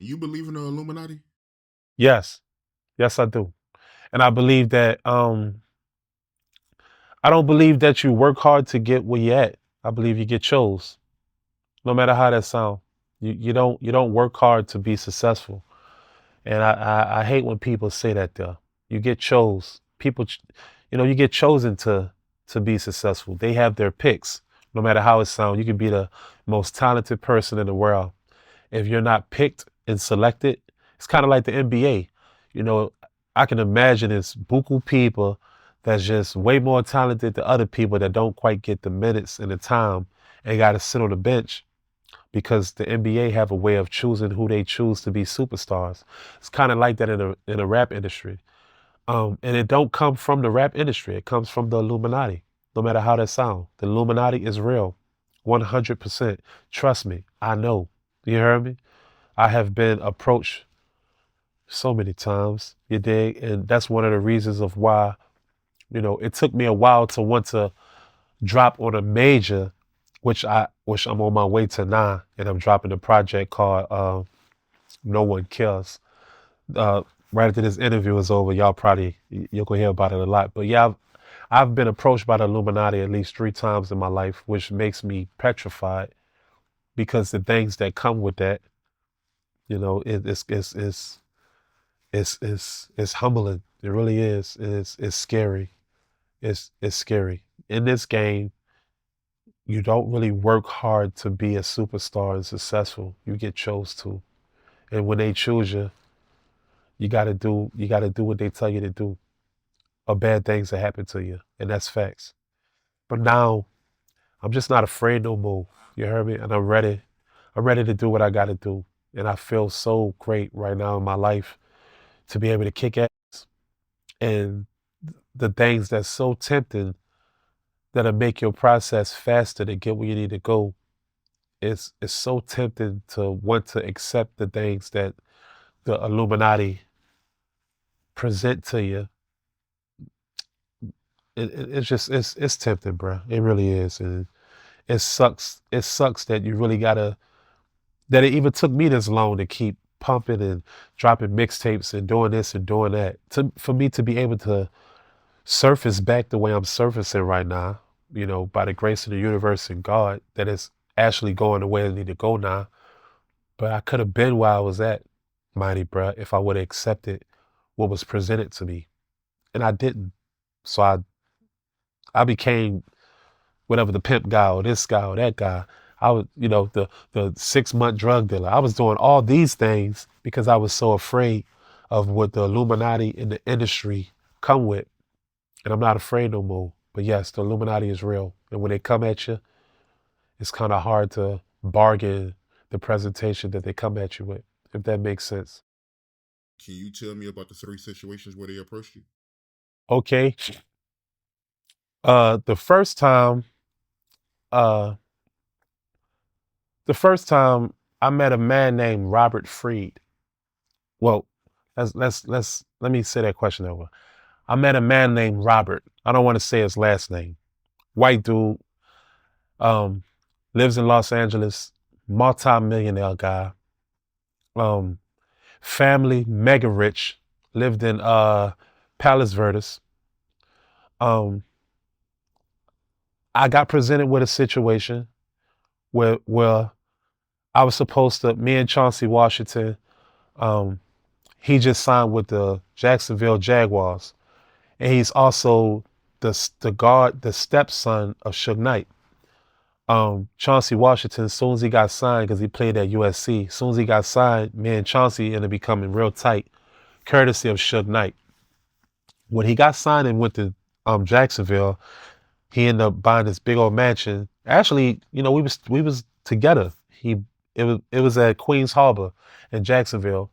you believe in the Illuminati? Yes, yes, I do. And I believe that I don't believe that you work hard to get where you're at. I believe you get chose. No matter how that sounds. You don't work hard to be successful. And I hate when people say that there. You get chose. You get chosen to be successful. They have their picks. No matter how it sounds. You can be the most talented person in the world. If you're not picked and selected, it's kind of like the NBA. You know, I can imagine it's buku people that's just way more talented than other people that don't quite get the minutes and the time and got to sit on the bench because the NBA have a way of choosing who they choose to be superstars. It's kind of like that in the rap industry. And it don't come from the rap industry. It comes from the Illuminati. No matter how that sounds, the Illuminati is real, 100%. Trust me, I know. You heard me? I have been approached so many times, you dig? And that's one of the reasons of why, it took me a while to want to drop on a major, which I'm on my way to now, and I'm dropping a project called No One Cares. Uh, right after this interview is over, you'll go hear about it a lot. But yeah, I've been approached by the Illuminati at least 3 times in my life, which makes me petrified because the things that come with that, it's humbling. It really is. It's scary. It's scary. In this game, you don't really work hard to be a superstar and successful. You get chose to. And when they choose you, you gotta do what they tell you to do. Or bad things that happen to you. And that's facts. But now I'm just not afraid no more. You heard me? And I'm ready. I'm ready to do what I gotta do. And I feel so great right now in my life to be able to kick ass. And the things that's so tempting that'll make your process faster to get where you need to go. It's so tempting to want to accept the things that the Illuminati present to you. It's tempting, bro. It really is, and it sucks. It sucks that you really gotta that it even took me this long to keep pumping and dropping mixtapes and doing this and doing that for me to be able to surface back the way I'm surfacing right now, by the grace of the universe and God, that it's actually going the way I need to go now. But I could have been where I was at, mighty bruh, if I would have accepted what was presented to me. And I didn't. So I became whatever the pimp guy or this guy or that guy. I was, the 6 month drug dealer. I was doing all these things because I was so afraid of what the Illuminati in the industry come with. And I'm not afraid no more. But yes, the Illuminati is real. And when they come at you, it's kind of hard to bargain the presentation that they come at you with, if that makes sense. Can you tell me about the three situations where they approached you? Okay. The first time, uh, the first time I met a man named Robert Freed. Well, let me say that question over. I met a man named Robert. I don't want to say his last name. White dude, um, lives in Los Angeles, multi-millionaire guy. Um, family mega rich, lived in Palos Verdes. Um, I got presented with a situation where I was supposed to, me and Chauncey Washington, um, he just signed with the Jacksonville Jaguars, and he's also the stepson of Suge Knight. Chauncey Washington, as soon as he got signed, because he played at USC, as soon as he got signed, me and Chauncey ended up becoming real tight, courtesy of Suge Knight. When he got signed and went to Jacksonville, he ended up buying this big old mansion. Actually, we was together. It was at Queens Harbor in Jacksonville.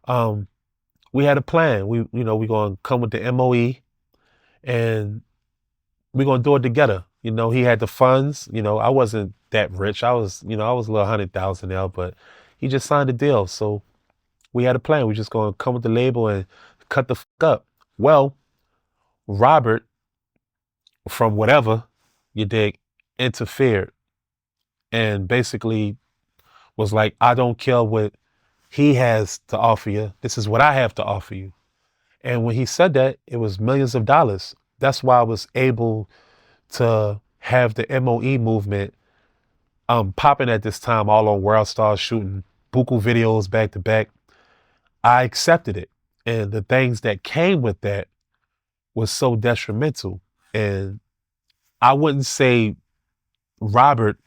Um, we had a plan. We gonna come with the MOE and we're gonna do it together. He had the funds. I wasn't that rich. I was a little 100,000 now, but he just signed the deal. So we had a plan. We just gonna come with the label and cut the fuck up. Well, Robert from whatever you dig interfered and basically was like, I don't care what he has to offer you. This is what I have to offer you. And when he said that, it was millions of dollars. That's why I was able to have the MOE movement popping at this time all on World Stars, shooting buku videos back to back. I accepted it. And the things that came with that was so detrimental. And I wouldn't say Robert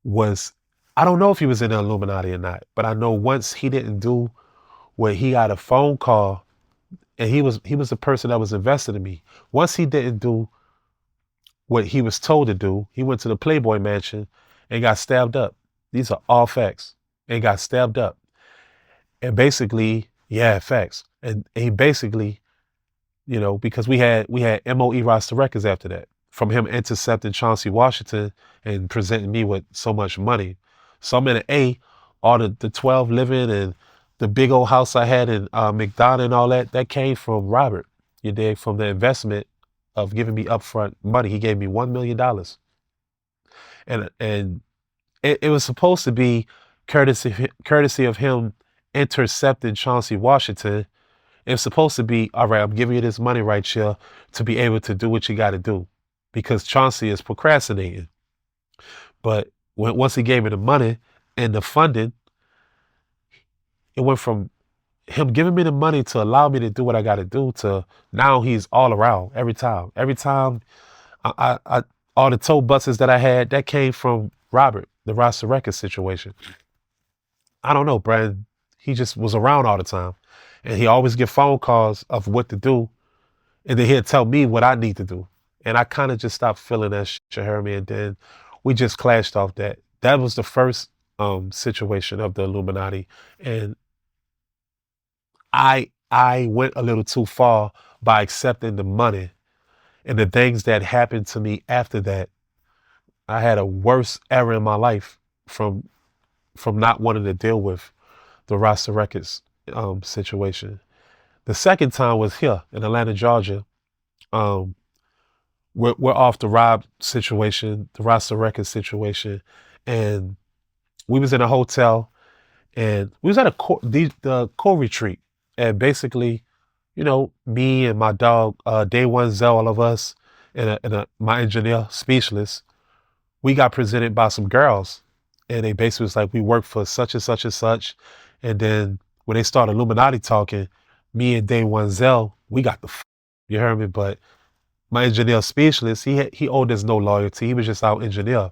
was, I don't know if he was in the Illuminati or not, but I know once he didn't do what he got a phone call, and he was the person that was invested in me. Once he didn't do what he was told to do, he went to the Playboy Mansion and got stabbed up. These are all facts. And got stabbed up. And basically, yeah, facts. And he basically, because we had MOE roster records after that, from him intercepting Chauncey Washington and presenting me with so much money. So I'm in an A, all the 12 living and the big old house I had in McDonough and all that came from Robert. You dig? From the investment of giving me upfront money. He gave me $1 million. And it was supposed to be courtesy of him intercepting Chauncey Washington. It's supposed to be, all right, I'm giving you this money right here to be able to do what you got to do, because Chauncey is procrastinating. But once he gave me the money and the funding, it went from him giving me the money to allow me to do what I got to do to now he's all around every time. Every time I all the tow buses that I had, that came from Robert, the Rasta Records situation. I don't know, Brad. He just was around all the time. And he always get phone calls of what to do. And then he'd tell me what I need to do. And I kind of just stopped feeling that shit, you heard me? And then we just clashed off that. That was the first situation of the Illuminati. And I went a little too far by accepting the money. And the things that happened to me after that, I had a worse error in my life from not wanting to deal with the Rasta Records situation. The second time was here in Atlanta, Georgia. Um, we're off the Rob situation, the Rasta Records situation, and we was in a hotel, and we was at the core retreat, and basically, me and my dog, Day One Zell, all of us, and my engineer, Speechless, we got presented by some girls, and they basically was like, we work for such and such and such, and then when they started Illuminati talking, me and Day One Zell, we got you heard me? But my engineer, Speechless, he owed us no loyalty. He was just our engineer.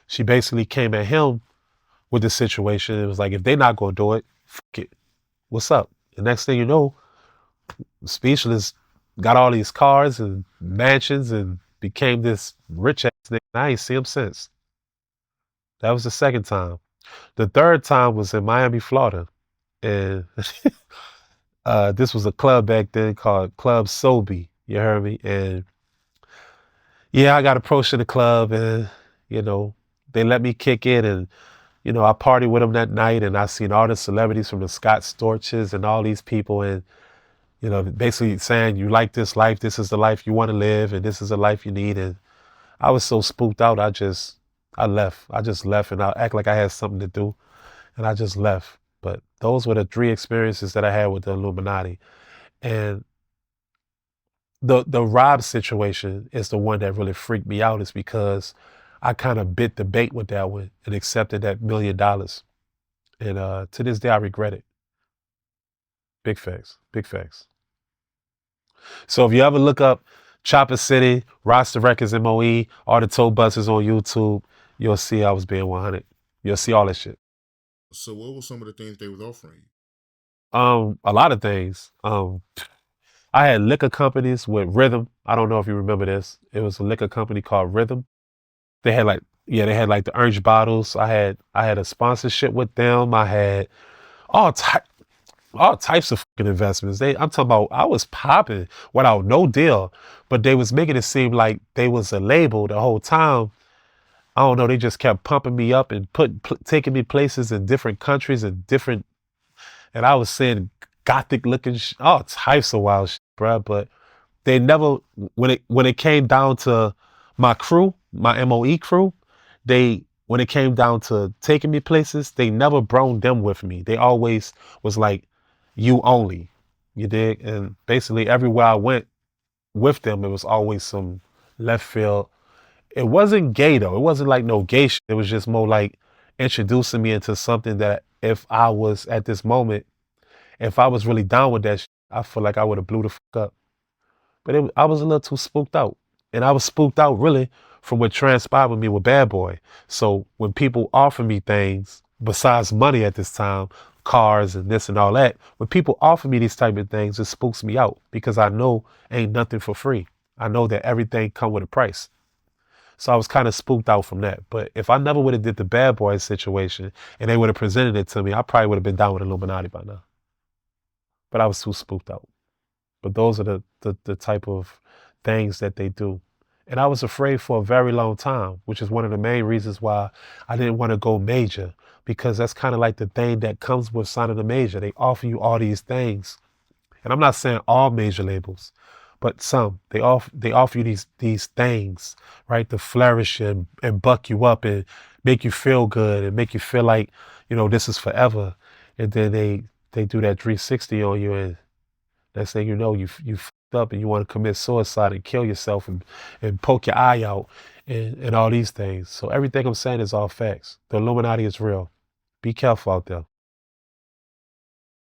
She basically came at him with the situation. It was like, if they not gonna do it, fuck it. What's up? The next thing you know, Speechless got all these cars and mansions and became this rich ass nigga. I ain't seen him since. That was the second time. The third time was in Miami, Florida. And this was a club back then called Club Sobe. You heard me? And yeah, I got approached to the club, and, they let me kick in, and, I partied with them that night, and I seen all the celebrities from the Scott Storches and all these people, and, basically saying, you like this life, this is the life you want to live, and this is the life you need. And I was so spooked out, I left. I just left, and I act like I had something to do, and I just left. But those were the three experiences that I had with the Illuminati. And the Rob situation is the one that really freaked me out, is because I kind of bit the bait with that one and accepted that $1 million. And to this day, I regret it. Big facts. Big facts. So if you ever look up Chopper City, Roster Records MOE, all the tow buses on YouTube, you'll see I was being 100. You'll see all that shit. So what were some of the things they was offering you? A lot of things. I had liquor companies with Rhythm. I don't know if you remember this. It was a liquor company called Rhythm. They had like the orange bottles. I had a sponsorship with them. I had all types of fucking investments. I'm talking about, I was popping without no deal, but they was making it seem like they was a label the whole time. I don't know. They just kept pumping me up and taking me places in different countries and I was saying gothic looking, all types of wild shit, bruh. But they never, when it came down to my crew, my MOE crew, they when it came down to taking me places, they never brought them with me. They always was like, you only. You dig? And basically everywhere I went with them, it was always some left field. It wasn't gay though. It wasn't like no gay shit. It was just more like introducing me into something that if I was at this moment, if I was really down with that shit, I feel like I would have blew the fuck up. But I was a little too spooked out. And I was spooked out really from what transpired with me with Bad Boy. So when people offer me things besides money at this time, cars and this and all that, when people offer me these type of things, it spooks me out because I know ain't nothing for free. I know that everything come with a price. So I was kind of spooked out from that. But if I never would have did the Bad Boy situation and they would have presented it to me, I probably would have been down with Illuminati by now. But I was too spooked out. But those are the type of things that they do. And I was afraid for a very long time, which is one of the main reasons why I didn't want to go major, because that's kind of like the thing that comes with signing a major. They offer you all these things. And I'm not saying all major labels, but some. They offer you these things, right? To flourish and buck you up and make you feel good and make you feel like, this is forever. And then they do that 360 on you, and next thing you know, you fucked up and you want to commit suicide and kill yourself and poke your eye out and all these things. So everything I'm saying is all facts. The Illuminati is real. Be careful out there.